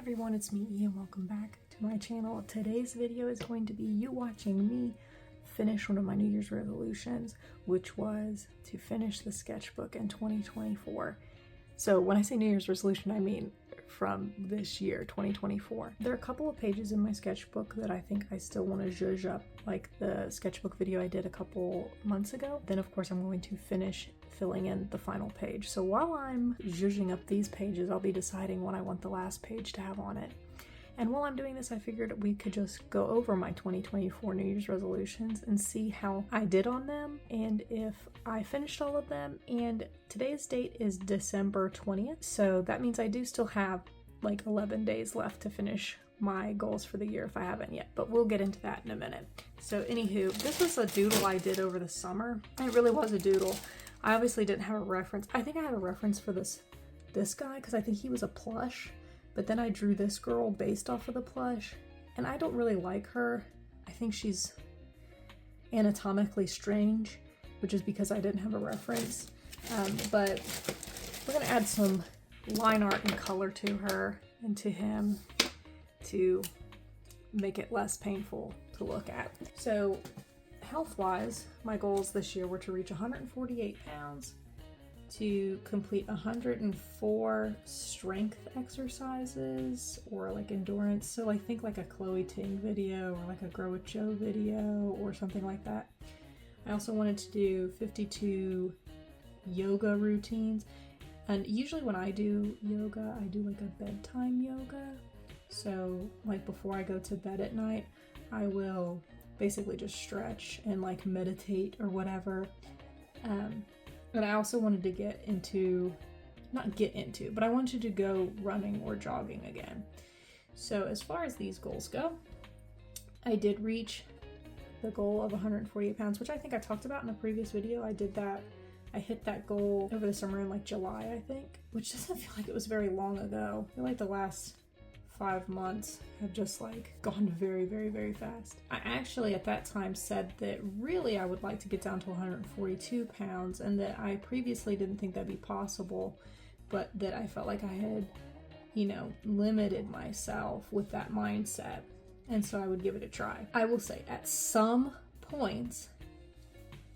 everyone, it's me, and welcome back to my channel. Today's video is going to be you watching me finish one of my New Year's resolutions, which was to finish the sketchbook in 2024. So when I say New Year's resolution, I mean from this year, 2024. There are a couple of pages in my sketchbook that I think I still want to zhuzh up, like the sketchbook video I did a couple months ago. Then of course I'm going to finish filling in the final page. So while I'm zhuzhing up these pages, I'll be deciding what I want the last page to have on it. And while I'm doing this, I figured we could just go over my 2024 New Year's resolutions and see how I did on them and if I finished all of them. And today's date is December 20th. So that means I do still have like 11 days left to finish my goals for the year if I haven't yet, but we'll get into that in a minute. So anywho, this was a doodle I did over the summer. It really was a doodle. I obviously didn't have a reference. I think I have a reference for this guy because I think he was a plush. But then I drew this girl based off of the plush, and I don't really like her. I think she's anatomically strange, which is because I didn't have a reference. But we're gonna add some line art and color to her and to him to make it less painful to look at. So health-wise, my goals this year were to reach 148 pounds, to complete 104 strength exercises or like endurance. So I think like a Chloe Ting video or like a Grow with Joe video or something like that. I also wanted to do 52 yoga routines. And usually when I do yoga, I do like a bedtime yoga. So like before I go to bed at night, I will basically just stretch and like meditate or whatever. And I also wanted to but I wanted to go running or jogging again. So as far as these goals go, I did reach the goal of 148 pounds, which I think I talked about in a previous video. I hit that goal over the summer in like July, I think, which doesn't feel like it was very long ago. I feel like the last 5 months have just like gone very, very, very fast. I actually at that time said that really I would like to get down to 142 pounds and that I previously didn't think that'd be possible, but that I felt like I had, limited myself with that mindset. And so I would give it a try. I will say at some points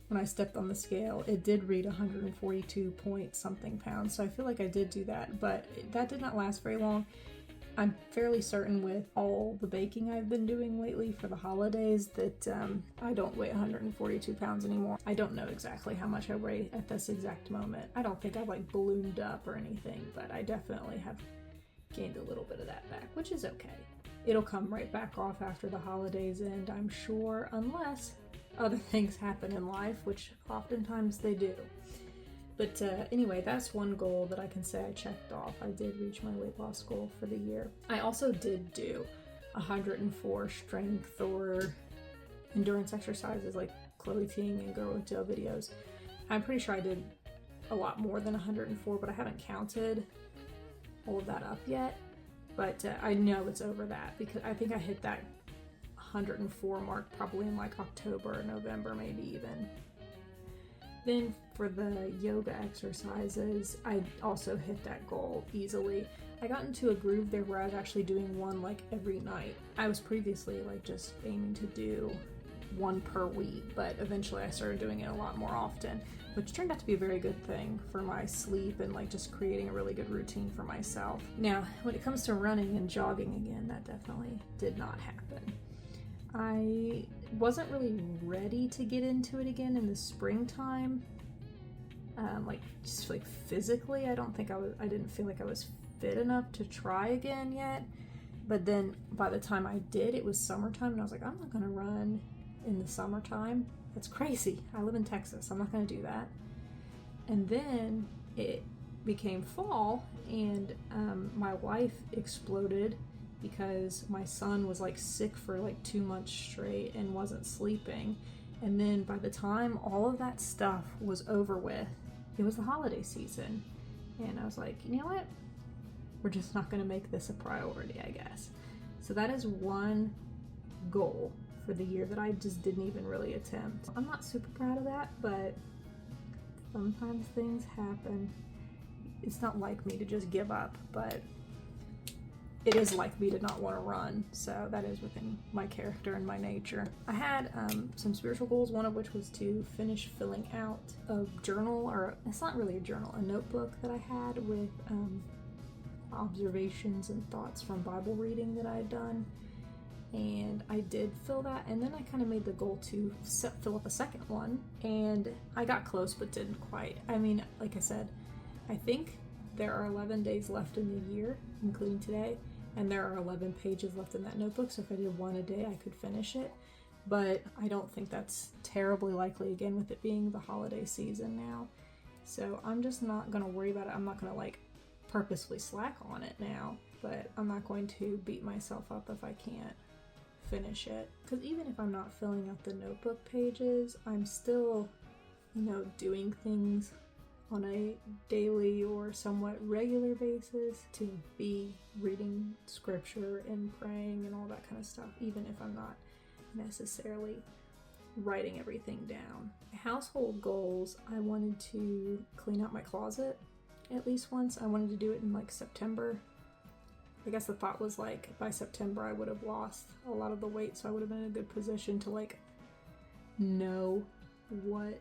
when I stepped on the scale, it did read 142 point something pounds. So I feel like I did do that, but that did not last very long. I'm fairly certain with all the baking I've been doing lately for the holidays that I don't weigh 142 pounds anymore. I don't know exactly how much I weigh at this exact moment. I don't think I've like ballooned up or anything, but I definitely have gained a little bit of that back, which is okay. It'll come right back off after the holidays end, I'm sure, unless other things happen in life, which oftentimes they do. But anyway, that's one goal that I can say I checked off. I did reach my weight loss goal for the year. I also did do 104 strength or endurance exercises like Chloe Ting and Grow with Joe videos. I'm pretty sure I did a lot more than 104, but I haven't counted all of that up yet. But I know it's over that because I think I hit that 104 mark probably in like October or November, maybe even. Then for the yoga exercises, I also hit that goal easily. I got into a groove there where I was actually doing one like every night. I was previously like just aiming to do one per week, but eventually I started doing it a lot more often, which turned out to be a very good thing for my sleep and like just creating a really good routine for myself. Now, when it comes to running and jogging again, that definitely did not happen. I wasn't really ready to get into it again in the springtime. Just physically, I didn't feel like I was fit enough to try again yet. But then by the time I did, it was summertime and I was like, I'm not gonna run in the summertime. That's crazy. I live in Texas. I'm not gonna do that. And then it became fall and my life exploded because my son was like sick for like 2 months straight and wasn't sleeping. And then by the time all of that stuff was over with, it was the holiday season. And I was like, you know what? We're just not gonna make this a priority, I guess. So that is one goal for the year that I just didn't even really attempt. I'm not super proud of that, but sometimes things happen. It's not like me to just give up, but it is like me to not want to run, so that is within my character and my nature. I had some spiritual goals, one of which was to finish filling out a journal, or it's not really a journal, a notebook that I had with observations and thoughts from Bible reading that I had done. And I did fill that, and then I kind of made the goal to fill up a second one, and I got close but didn't quite. I mean, like I said, I think there are 11 days left in the year, including today, and there are 11 pages left in that notebook, so if I did one a day, I could finish it. But I don't think that's terribly likely, again, with it being the holiday season now. So I'm just not going to worry about it. I'm not going to, like, purposefully slack on it now, but I'm not going to beat myself up if I can't finish it, because even if I'm not filling out the notebook pages, I'm still, doing things on a daily or somewhat regular basis to be reading scripture and praying and all that kind of stuff, even if I'm not necessarily writing everything down. Household goals, I wanted to clean out my closet at least once. I wanted to do it in like September. I guess the thought was like by September I would have lost a lot of the weight, so I would have been in a good position to like know what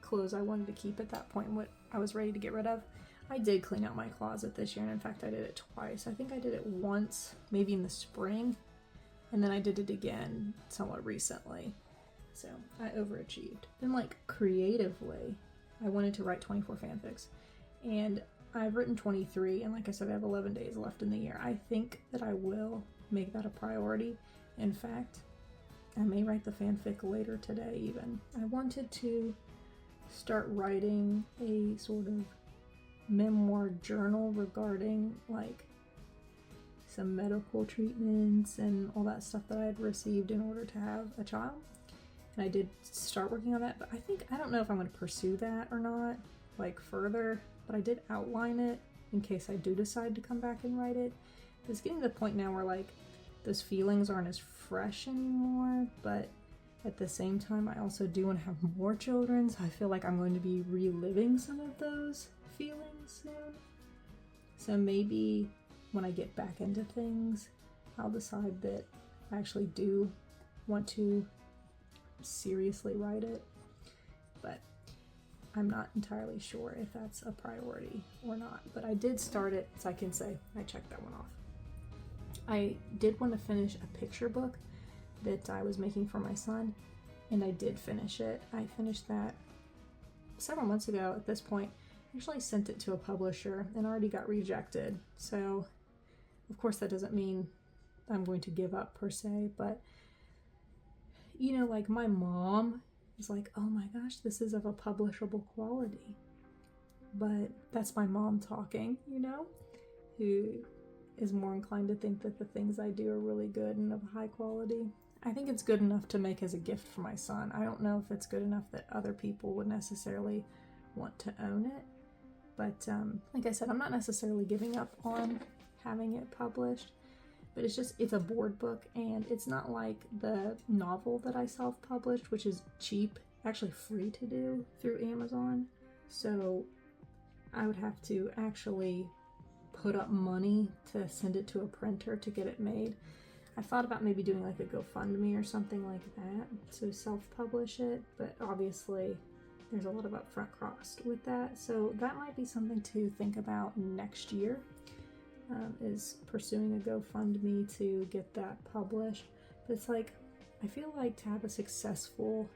clothes I wanted to keep at that point and what I was ready to get rid of. I did clean out my closet this year, and in fact I did it twice. I think I did it once, maybe in the spring, and then I did it again somewhat recently. So I overachieved. Then like creatively, I wanted to write 24 fanfics, and I've written 23, and like I said, I have 11 days left in the year. I think that I will make that a priority. In fact, I may write the fanfic later today even. I wanted to start writing a sort of memoir journal regarding like some medical treatments and all that stuff that I had received in order to have a child. And I did start working on that, but I don't know if I'm going to pursue that or not, like further. But I did outline it in case I do decide to come back and write it. It's getting to the point now where like those feelings aren't as fresh anymore, but at the same time I also do want to have more children, so I feel like I'm going to be reliving some of those feelings soon. So maybe when I get back into things, I'll decide that I actually do want to seriously write it. But I'm not entirely sure if that's a priority or not, but I did start it, so I can say I checked that one off. I did want to finish a picture book that I was making for my son, and I did finish it. I finished that several months ago at this point. I actually sent it to a publisher and already got rejected. So, of course, that doesn't mean I'm going to give up per se, but, like my mom is like, oh my gosh, this is of a publishable quality. But that's my mom talking, who is more inclined to think that the things I do are really good and of high quality. I think it's good enough to make as a gift for my son. I don't know if it's good enough that other people would necessarily want to own it. But like I said, I'm not necessarily giving up on having it published. But it's a board book, and it's not like the novel that I self-published, which is cheap, actually free to do through Amazon. So I would have to actually put up money to send it to a printer to get it made. I thought about maybe doing like a GoFundMe or something like that to self-publish it, but obviously there's a lot of upfront cost with that. So that might be something to think about next year. Is pursuing a GoFundMe to get that published. But it's like, I feel like to have a successful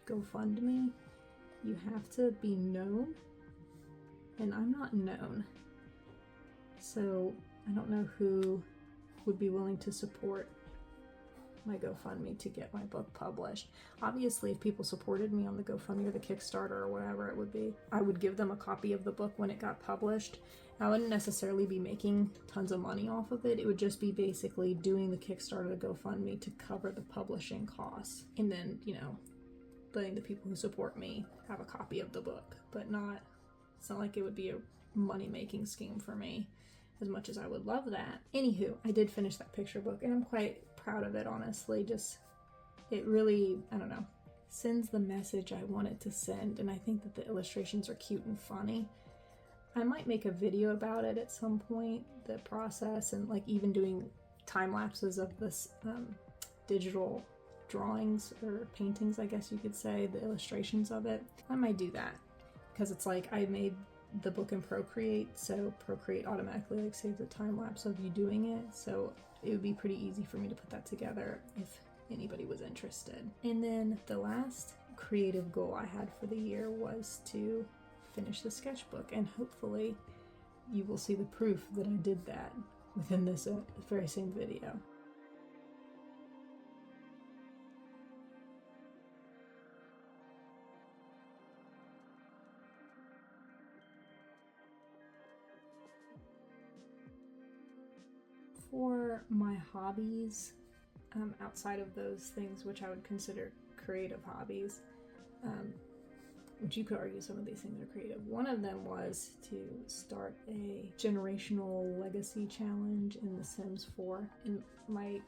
GoFundMe, you have to be known, and I'm not known. So I don't know who would be willing to support my GoFundMe to get my book published. Obviously, if people supported me on the GoFundMe or the Kickstarter or whatever it would be, I would give them a copy of the book when it got published. I wouldn't necessarily be making tons of money off of it. It would just be basically doing the Kickstarter, the GoFundMe to cover the publishing costs. And then, letting the people who support me have a copy of the book. But it's not like it would be a money-making scheme for me, as much as I would love that. Anywho, I did finish that picture book, and I'm quite proud of it, honestly. It really, I don't know, sends the message I wanted to send, and I think that the illustrations are cute and funny. I might make a video about it at some point, the process, and like even doing time lapses of this digital drawings or paintings, I guess you could say, the illustrations of it. I might do that because it's like I made the book in Procreate, so Procreate automatically like saves a time lapse of you doing it, so it would be pretty easy for me to put that together if anybody was interested. And then the last creative goal I had for the year was to finish the sketchbook, and hopefully you will see the proof that I did that within this very same video. For my hobbies, outside of those things which I would consider creative hobbies, which you could argue some of these things are creative, one of them was to start a generational legacy challenge in The Sims 4. And my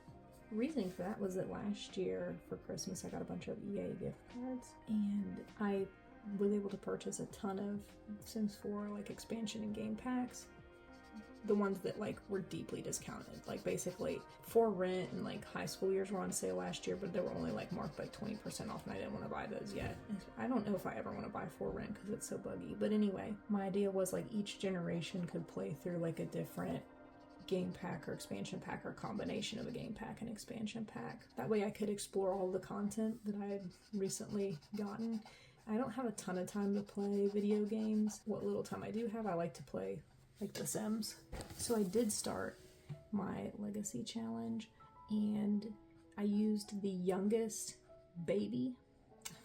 reasoning for that was that last year for Christmas I got a bunch of EA gift cards, and I was able to purchase a ton of Sims 4 like expansion and game packs. The ones that like were deeply discounted, like basically for rent, and like high school years were on sale last year, but they were only like marked like 20% off, and I didn't want to buy those yet. I don't know if I ever want to buy for rent because it's so buggy. But anyway, my idea was like each generation could play through like a different game pack or expansion pack, or a combination of a game pack and expansion pack. That way I could explore all the content that I had recently gotten. I don't have a ton of time to play video games. What little time I do have, I like to play like The Sims. So I did start my legacy challenge, and I used the youngest baby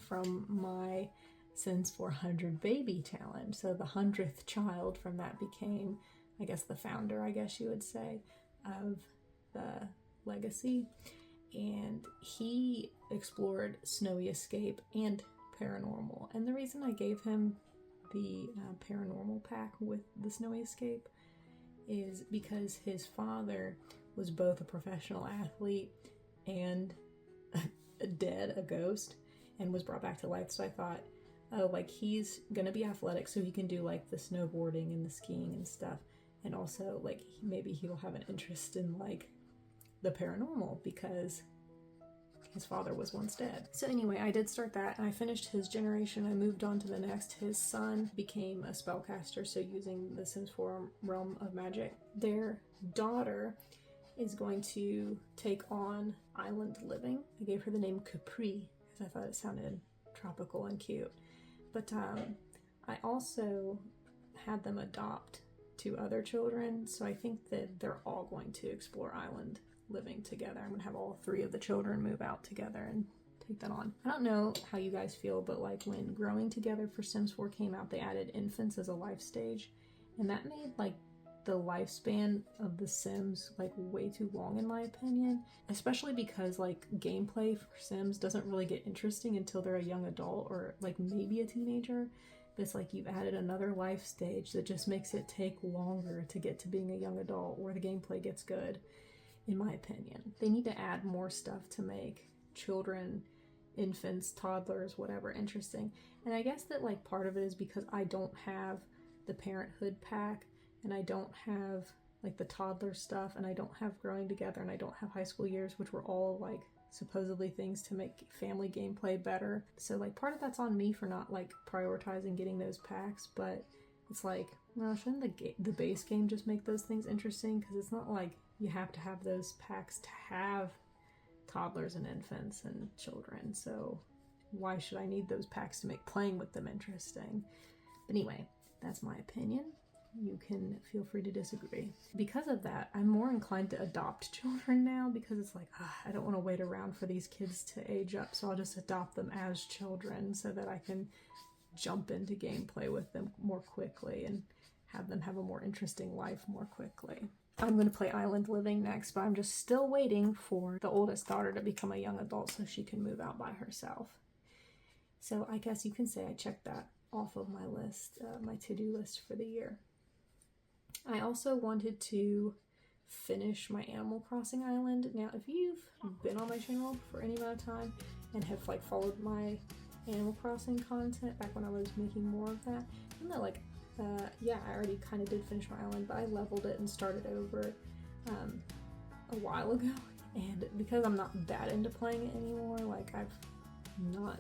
from my Sims 400 baby challenge. So the 100th child from that became, I guess, the founder, I guess you would say, of the legacy. And he explored Snowy Escape and Paranormal. And the reason I gave him the Paranormal pack with the Snowy Escape is because his father was both a professional athlete and a ghost, and was brought back to life. So I thought, oh, like he's gonna be athletic, so he can do like the snowboarding and the skiing and stuff, and also like maybe he'll have an interest in like the paranormal because his father was once dead. So anyway, I did start that, and I finished his generation. I moved on to the next. His son became a spellcaster, so using the Sims 4 realm of magic. Their daughter is going to take on island living. I gave her the name Capri because I thought it sounded tropical and cute. But I also had them adopt 2 other children, so I think that they're all going to explore island living together. I'm gonna have all 3 of the children move out together and take that on. I don't know how you guys feel, but like when Growing Together for Sims 4 came out, they added infants as a life stage, and that made like the lifespan of the Sims like way too long in my opinion, especially because like gameplay for Sims doesn't really get interesting until they're a young adult or like maybe a teenager. But it's like you've added another life stage that just makes it take longer to get to being a young adult where the gameplay gets good. In my opinion, they need to add more stuff to make children, infants, toddlers, whatever, interesting. And I guess that like part of it is because I don't have the parenthood pack, and I don't have like the toddler stuff, and I don't have Growing Together, and I don't have High School Years, which were all like supposedly things to make family gameplay better. So like part of that's on me for not like prioritizing getting those packs, but it's like, well, shouldn't the base game just make those things interesting? Because it's not like you have to have those packs to have toddlers and infants and children, so why should I need those packs to make playing with them interesting? But anyway, that's my opinion. You can feel free to disagree. Because of that, I'm more inclined to adopt children now, because it's like, I don't want to wait around for these kids to age up, so I'll just adopt them as children so that I can jump into gameplay with them more quickly and have them have a more interesting life more quickly. I'm going to play Island Living next, but I'm just still waiting for the oldest daughter to become a young adult so she can move out by herself. So I guess you can say I checked that off of my list, my to-do list for the year. I also wanted to finish my Animal Crossing island. Now, if you've been on my channel for any amount of time and have like followed my Animal Crossing content back when I was making more of that, you know, like yeah, I already kind of did finish my island, but I leveled it and started over a while ago. And because I'm not that into playing it anymore, like I've not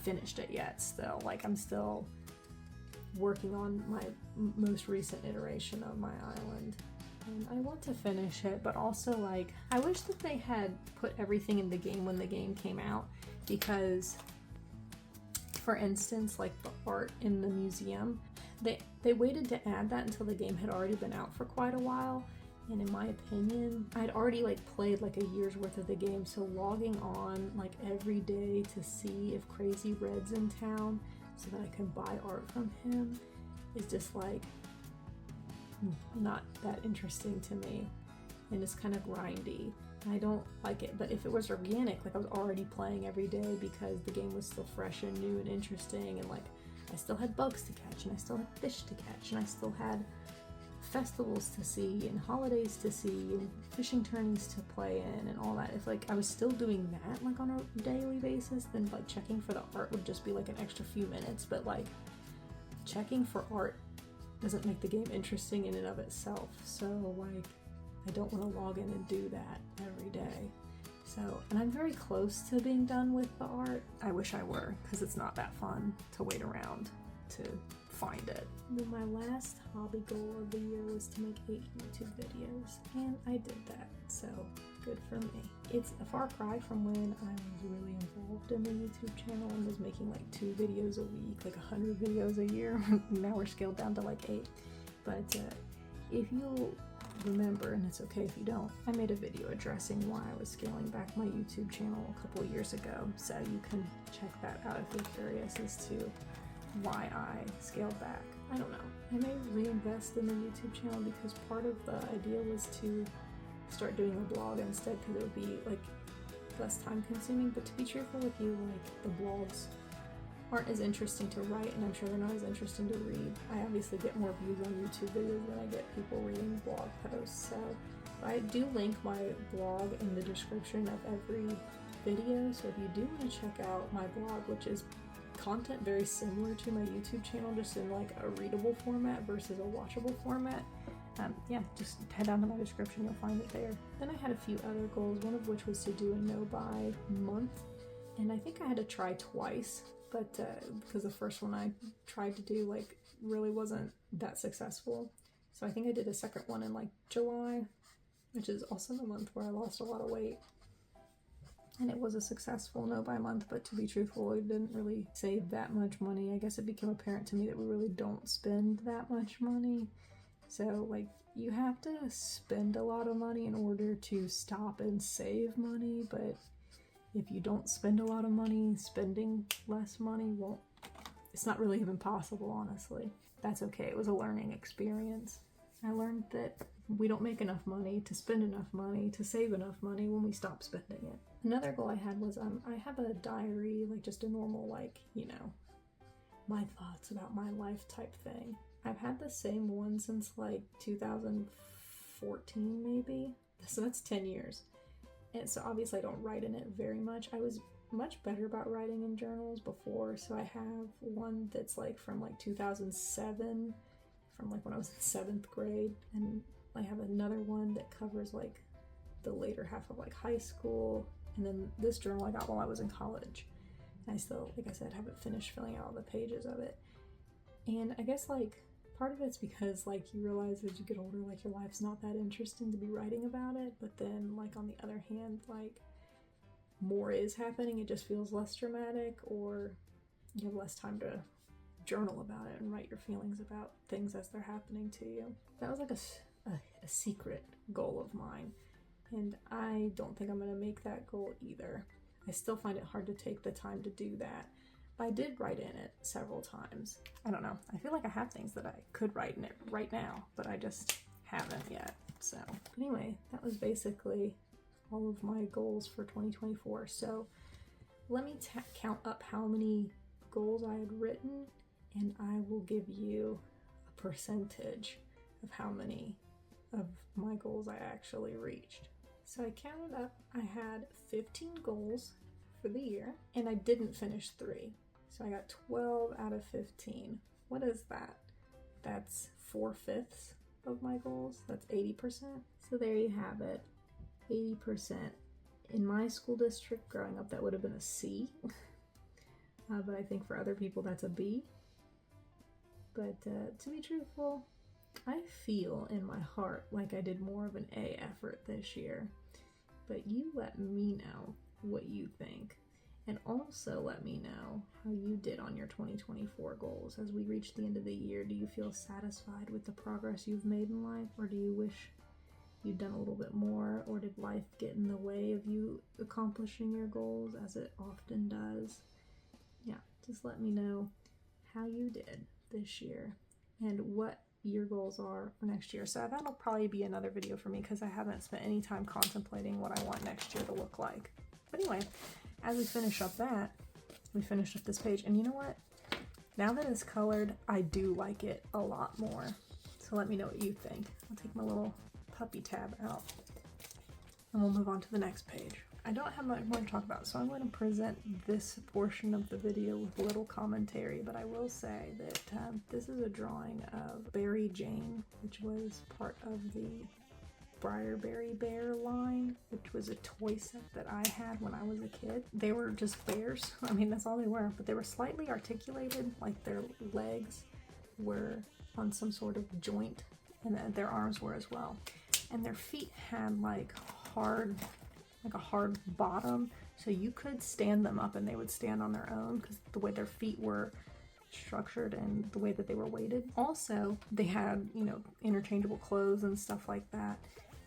finished it yet still. Like I'm still working on my most recent iteration of my island. And I want to finish it, but also like I wish that they had put everything in the game when the game came out, because for instance, like the art in the museum, they waited to add that until the game had already been out for quite a while. And in my opinion, I'd already like played like a year's worth of the game, so logging on like every day to see if Crazy Red's in town so that I can buy art from him is just like not that interesting to me, and it's kind of grindy. I don't like it. But if it was organic, like I was already playing every day because the game was still fresh and new and interesting, and like I still had bugs to catch and I still had fish to catch and I still had festivals to see and holidays to see and fishing tourneys to play in and all that. If like I was still doing that like on a daily basis, then like checking for the art would just be like an extra few minutes. But like checking for art doesn't make the game interesting in and of itself, so like I don't want to log in and do that every day. So, and I'm very close to being done with the art. I wish I were, because it's not that fun to wait around to find it. And my last hobby goal of the year was to make 8 YouTube videos, and I did that, so good for me. It's a far cry from when I was really involved in the YouTube channel and was making like 2 videos a week, like 100 videos a year. Now we're scaled down to like 8. But if you remember, and it's okay if you don't, I made a video addressing why I was scaling back my YouTube channel a couple of years ago, so you can check that out if you're curious as to why I scaled back. I don't know. I may reinvest in the YouTube channel because part of the idea was to start doing a blog instead, because it would be like less time consuming. But to be truthful with you, like the blogs aren't as interesting to write, and I'm sure they're not as interesting to read. I obviously get more views on YouTube videos than I get people reading blog posts, so I do link my blog in the description of every video. So if you do want to check out my blog, which is content very similar to my YouTube channel, just in like a readable format versus a watchable format, yeah, just head down to my description, you'll find it there. Then I had a few other goals, one of which was to do a no-buy month, and I think I had to try twice, but because the first one I tried to do like really wasn't that successful, so I think I did a second one in like July, which is also the month where I lost a lot of weight. And it was a successful no-buy month, but to be truthful, it didn't really save that much money. I guess it became apparent to me that we really don't spend that much money. So, like, you have to spend a lot of money in order to stop and save money, but if you don't spend a lot of money, spending less money won't... It's not really even possible, honestly. That's okay. It was a learning experience. I learned that we don't make enough money to spend enough money to save enough money when we stop spending it. Another goal I had was I have a diary, like just a normal, like, you know, my thoughts about my life type thing. I've had the same one since like 2014 maybe, so that's 10 years. And so obviously I don't write in it very much. I was much better about writing in journals before, so I have one that's like from like 2007, from like when I was in 7th grade, and I have another one that covers like the later half of like high school, and then this journal I got while I was in college. And I still, like I said, haven't finished filling out all the pages of it. And I guess like part of it's because like you realize as you get older, like your life's not that interesting to be writing about it, but then like on the other hand, like more is happening, it just feels less dramatic, or you have less time to journal about it and write your feelings about things as they're happening to you. That was like a secret goal of mine, and I don't think I'm going to make that goal either. I still find it hard to take the time to do that, but I did write in it several times. I don't know, I feel like I have things that I could write in it right now, but I just haven't yet. So anyway, that was basically all of my goals for 2024. So let me count up how many goals I had written, and I will give you a percentage of how many of my goals I actually reached. So I counted up, I had 15 goals for the year, and I didn't finish 3. So I got 12 out of 15. What is that? that's 4/5 of my goals. That's 80%. So there you have it, 80%. In my school district growing up, that would have been a C. But I think for other people, that's a B. But to be truthful, I feel in my heart like I did more of an A effort this year. But you let me know what you think. And also let me know how you did on your 2024 goals. As we reach the end of the year, do you feel satisfied with the progress you've made in life? Or do you wish you've done a little bit more? Or did life get in the way of you accomplishing your goals, as it often does? Yeah, just let me know how you did this year and what your goals are for next year. So that'll probably be another video for me because I haven't spent any time contemplating what I want next year to look like. But anyway, as we finish up that, we finished up this page. And you know what? Now that it's colored, I do like it a lot more. So let me know what you think. I'll take my little puppy tab out and we'll move on to the next page. I don't have much more to talk about, so I'm going to present this portion of the video with a little commentary, but I will say that this is a drawing of Barry Jane, which was part of the Briarberry Bear line, which was a toy set that I had when I was a kid. They were just bears. I mean, that's all they were, but they were slightly articulated, like their legs were on some sort of joint, and their arms were as well. And their feet had like a hard bottom, so you could stand them up and they would stand on their own because the way their feet were structured and the way that they were weighted. Also, they had, you know, interchangeable clothes and stuff like that.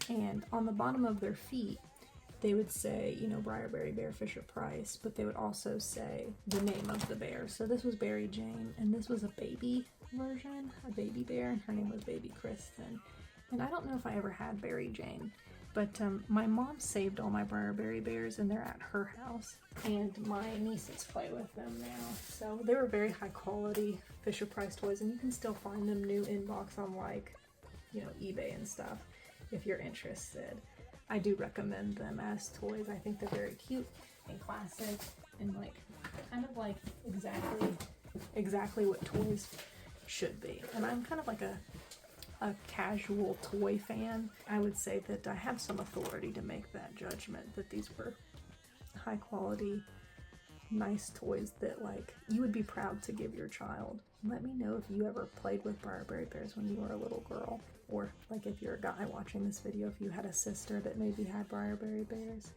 And on the bottom of their feet, they would say, you know, Briarberry Bear Fisher Price, but they would also say the name of the bear. So this was Barry Jane, and this was a baby version, a baby bear, and her name was Baby Kristen. And I don't know if I ever had Barry Jane, but my mom saved all my Briarberry bears and they're at her house, and my nieces play with them now. So they were very high quality Fisher Price toys, and you can still find them new in box on, like, you know, eBay and stuff if you're interested. I do recommend them as toys. I think they're very cute and classic and like kind of like exactly what toys should be. And I'm kind of like a casual toy fan. I would say that I have some authority to make that judgment that these were high quality, nice toys that like you would be proud to give your child. Let me know if you ever played with Briarberry bears when you were a little girl, or like if you're a guy watching this video, if you had a sister that maybe had Briarberry bears.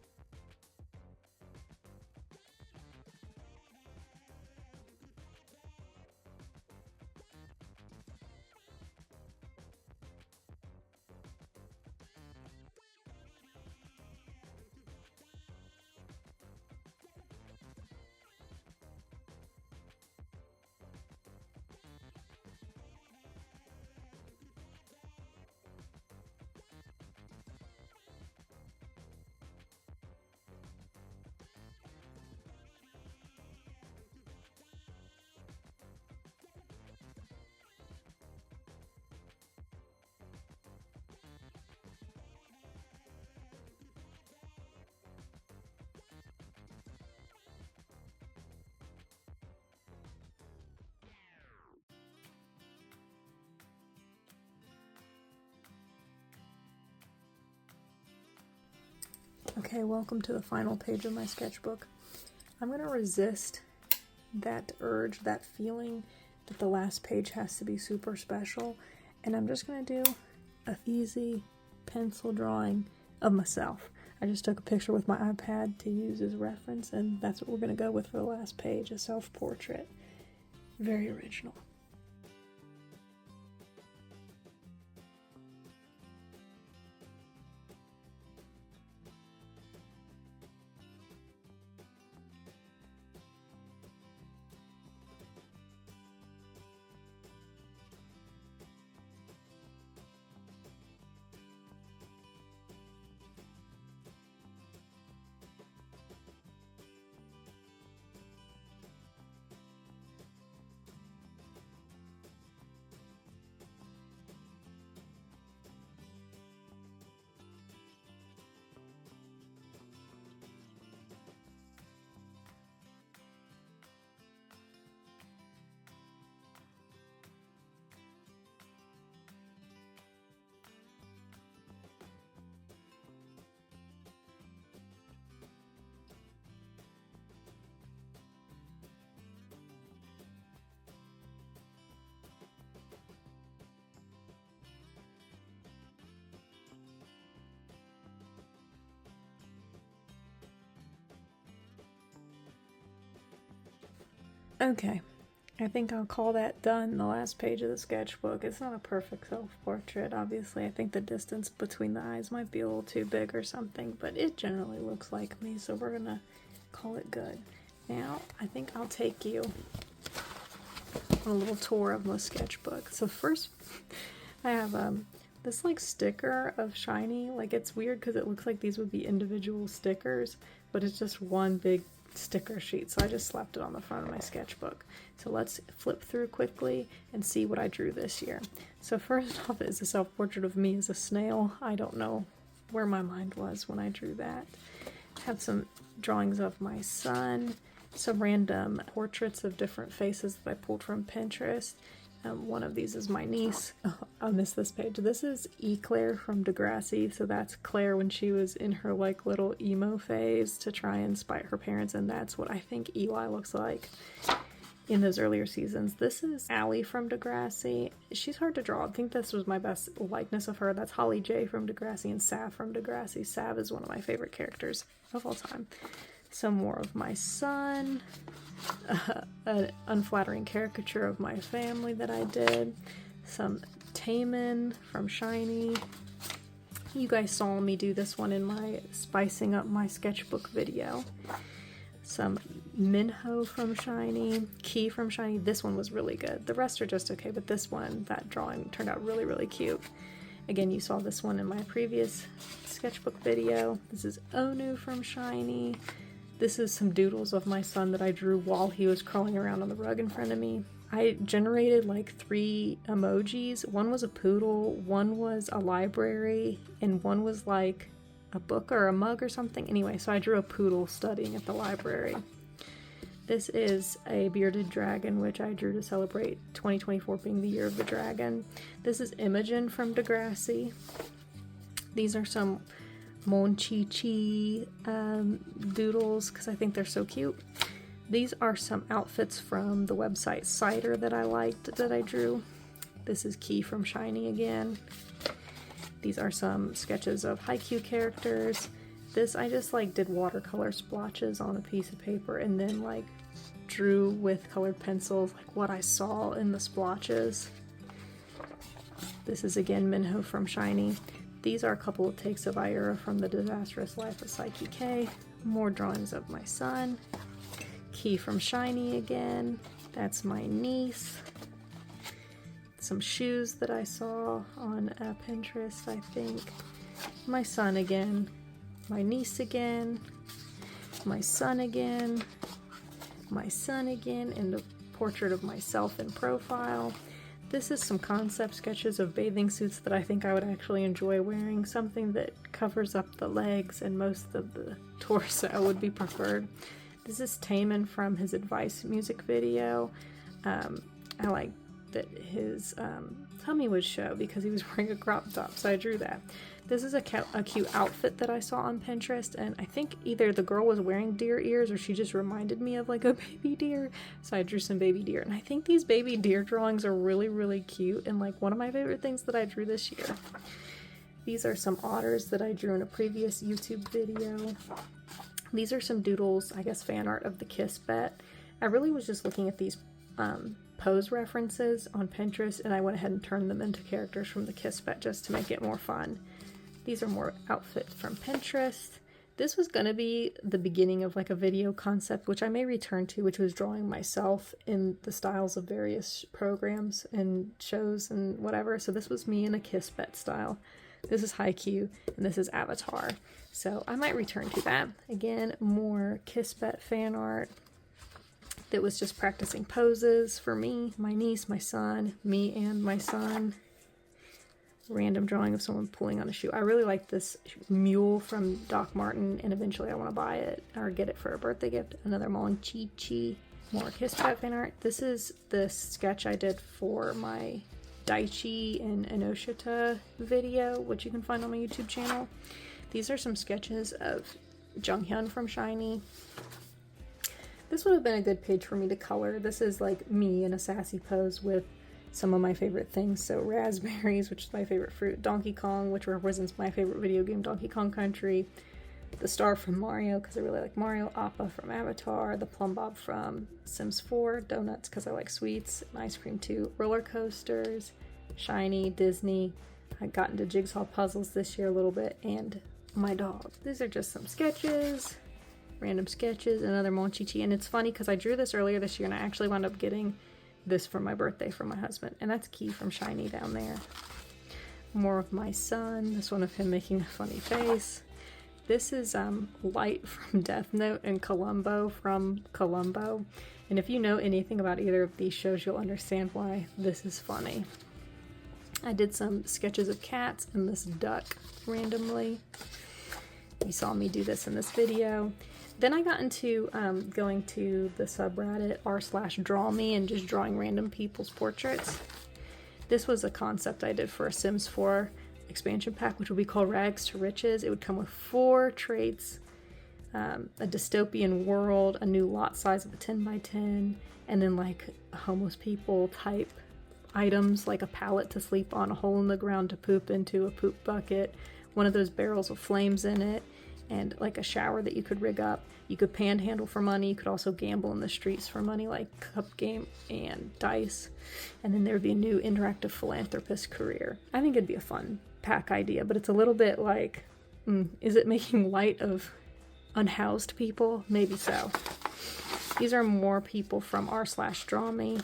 Okay, welcome to the final page of my sketchbook. I'm going to resist that urge, that feeling that the last page has to be super special, and I'm just going to do an easy pencil drawing of myself. I just took a picture with my iPad to use as reference, and that's what we're going to go with for the last page, a self-portrait. Very original. Okay, I think I'll call that done, the last page of the sketchbook. It's not a perfect self-portrait, obviously. I think the distance between the eyes might be a little too big or something, but it generally looks like me, so we're gonna call it good. Now, I think I'll take you on a little tour of the sketchbook. So first, I have this like sticker of shiny. Like, it's weird because it looks like these would be individual stickers, but it's just one big sticker sheet, so I just slapped it on the front of my sketchbook. So let's flip through quickly and see what I drew this year. So first off is a self-portrait of me as a snail. I don't know where my mind was when I drew that. I have some drawings of my son, some random portraits of different faces that I pulled from Pinterest. One of these is my niece. Oh, I missed this page. This is Claire from Degrassi. So that's Claire when she was in her like little emo phase to try and spite her parents, and that's what I think Eli looks like in those earlier seasons. This is Allie from Degrassi. She's hard to draw. I think this was my best likeness of her. That's Holly J from Degrassi and Sav from Degrassi. Sav is one of my favorite characters of all time. Some more of my son. An unflattering caricature of my family that I did. Some Taemin from Shiny. You guys saw me do this one in my spicing up my sketchbook video. Some Minho from Shiny. Key from Shiny. This one was really good. The rest are just okay, but this one, that drawing turned out really, really cute. Again, you saw this one in my previous sketchbook video. This is Onu from Shiny. This is some doodles of my son that I drew while he was crawling around on the rug in front of me. I generated like 3 emojis. One was a poodle, one was a library, and one was like a book or a mug or something. Anyway, so I drew a poodle studying at the library. This is a bearded dragon, which I drew to celebrate 2024 being the year of the dragon. This is Imogen from Degrassi. These are some Monchichi doodles because I think they're so cute. These are some outfits from the website Cider that I liked that I drew. This is Key from Shiny again. These are some sketches of Haikyuu characters. This I just like did watercolor splotches on a piece of paper and then like drew with colored pencils like what I saw in the splotches. This is again Minho from Shiny. These are a couple of takes of Ira from The Disastrous Life of Psyche K. More drawings of my son. Key from Shiny again. That's my niece. Some shoes that I saw on Pinterest, I think. My son again. My niece again. My son again. My son again. And the portrait of myself in profile. This is some concept sketches of bathing suits that I think I would actually enjoy wearing. Something that covers up the legs and most of the torso would be preferred. This is Taemin from his Advice music video. I like that his tummy would show because he was wearing a crop top, so I drew that. This is a cute outfit that I saw on Pinterest, and I think either the girl was wearing deer ears or she just reminded me of like a baby deer, so I drew some baby deer. And I think these baby deer drawings are really, really cute and like one of my favorite things that I drew this year. These are some otters that I drew in a previous YouTube video. These are some doodles, I guess fan art of the Kiss Bet. I really was just looking at these pose references on Pinterest and I went ahead and turned them into characters from the Kiss Bet just to make it more fun. These are more outfits from Pinterest. This was going to be the beginning of like a video concept, which I may return to, which was drawing myself in the styles of various programs and shows and whatever. So this was me in a Kiss Bet style. This is Haikyuu, and this is Avatar. So I might return to that. Again, more Kiss Bet fan art that was just practicing poses for me, my niece, my son, me and my son. Random drawing of someone pulling on a shoe. I really like this mule from Doc Martin, and eventually I want to buy it or get it for a birthday gift. Another Monchichi. More Kiss Bet fan art. This is the sketch I did for my Daichi and Enoshita video, which you can find on my YouTube channel. These are some sketches of Junghyun from Shiny. This would have been a good page for me to color. This is like me in a sassy pose with some of my favorite things. So raspberries, which is my favorite fruit. Donkey Kong, which represents my favorite video game, Donkey Kong Country. the star from Mario because I really like Mario, Appa from Avatar, the Plum Bob from Sims 4, donuts because I like sweets, and ice cream too, roller coasters, Shiny, Disney. I got into jigsaw puzzles this year a little bit, and my dog. These are just some sketches, random sketches, another Monchichi, and it's funny because I drew this earlier this year and I actually wound up getting this for my birthday from my husband, and that's Key from Shiny down there. More of my son, this one of him making a funny face. This is Light from Death Note and Columbo from Columbo, and if you know anything about either of these shows, you'll understand why this is funny. I did some sketches of cats and this duck randomly. You saw me do this in this video. Then I got into going to the subreddit r/drawme and just drawing random people's portraits. This was a concept I did for a Sims 4 expansion pack, which would be called Rags to Riches. It would come with 4 traits, a dystopian world, a new lot size of a 10x10, and then like homeless people type items like a pallet to sleep on, a hole in the ground to poop into, a poop bucket, one of those barrels with flames in it, and like a shower that you could rig up. You could panhandle for money. You could also gamble in the streets for money, like cup game and dice. And then there would be a new interactive philanthropist career. I think it'd be a fun pack idea, but it's a little bit like, is it making light of unhoused people? Maybe so. These are more people from r/drawme.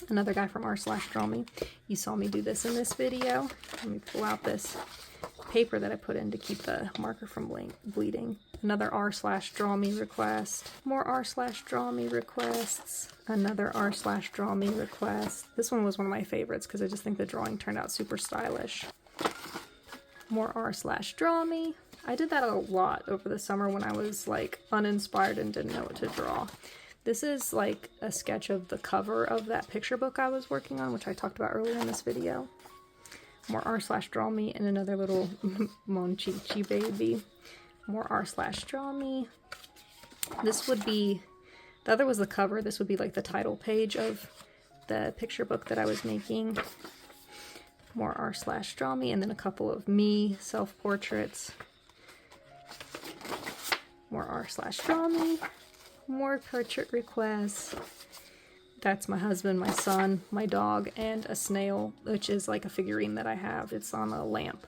Another guy from r/drawme. You saw me do this in this video. Let me pull out this paper that I put in to keep the marker from bleeding. Another r/drawme request. More r/drawme requests. Another r/drawme request. This one was one of my favorites because I just think the drawing turned out super stylish. More r/drawme. I did that a lot over the summer when I was like uninspired and didn't know what to draw. This is like a sketch of the cover of that picture book I was working on, which I talked about earlier in this video. More r/drawme and another little Monchichi baby. More r/drawme. This would be, the other was the cover. This would be like the title page of the picture book that I was making. More r/drawme, and then a couple of me self-portraits. More r/drawme. More portrait requests. That's my husband, my son, my dog, and a snail, which is like a figurine that I have. It's on a lamp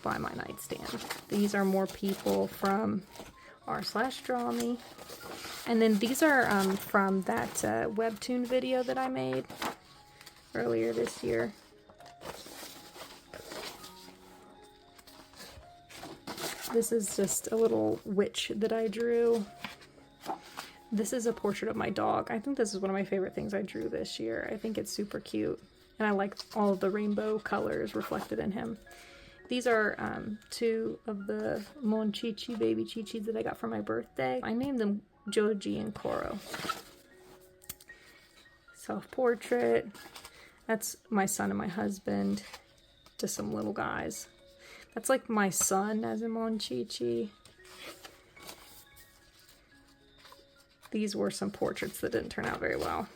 by my nightstand. These are more people from r/drawme. And then these are from that webtoon video that I made earlier this year. This is just a little witch that I drew. This is a portrait of my dog. I think this is one of my favorite things I drew this year. I think it's super cute. And I like all of the rainbow colors reflected in him. These are 2 of the Monchichi baby Chichis that I got for my birthday. I named them Joji and Koro. Self-portrait. That's my son and my husband. Just some little guys. That's like my son as a Monchichi. These were some portraits that didn't turn out very well.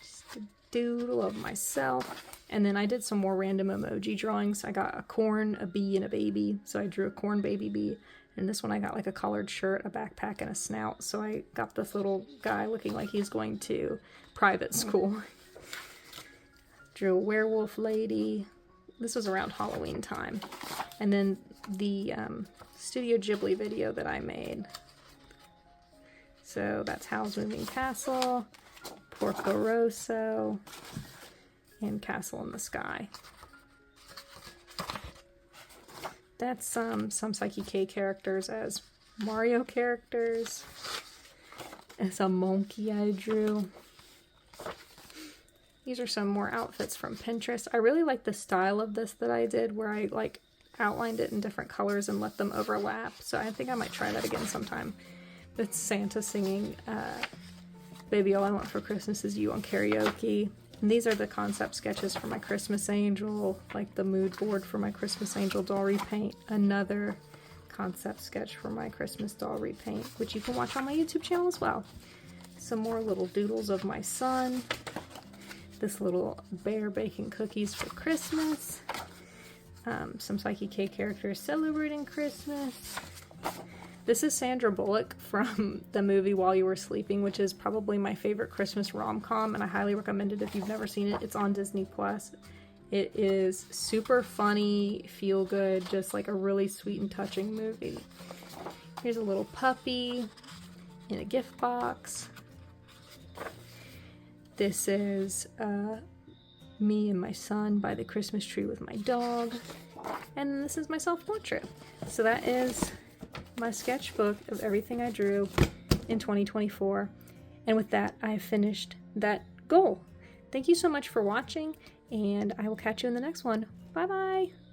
Just a doodle of myself. And then I did some more random emoji drawings. I got a corn, a bee, and a baby. So I drew a corn baby bee. And this one I got like a collared shirt, a backpack, and a snout. So I got this little guy looking like he's going to private school. Drew a werewolf lady. This was around Halloween time. And then the Studio Ghibli video that I made. So that's Howl's Moving Castle, Porco Rosso, and Castle in the Sky. That's some Psyche K characters as Mario characters. And some monkey I drew. These are some more outfits from Pinterest. I really like the style of this that I did where I like outlined it in different colors and let them overlap. So I think I might try that again sometime. It's Santa singing Baby All I Want for Christmas Is You on karaoke. And these are the concept sketches for my Christmas Angel, like the mood board for my Christmas Angel doll repaint. Another concept sketch for my Christmas doll repaint, which you can watch on my YouTube channel as well. Some more little doodles of my son. This little bear baking cookies for Christmas. some Psyche K characters celebrating Christmas. This is Sandra Bullock from the movie While You Were Sleeping, which is probably my favorite Christmas rom-com, and I highly recommend it if you've never seen it. It's on Disney+. It is super funny, feel good, just like a really sweet and touching movie. Here's a little puppy in a gift box. This is me and my son by the Christmas tree with my dog. And then this is my self-portrait. So that is my sketchbook of everything I drew in 2024. And with that, I've finished that goal. Thank you so much for watching, and I will catch you in the next one. Bye-bye!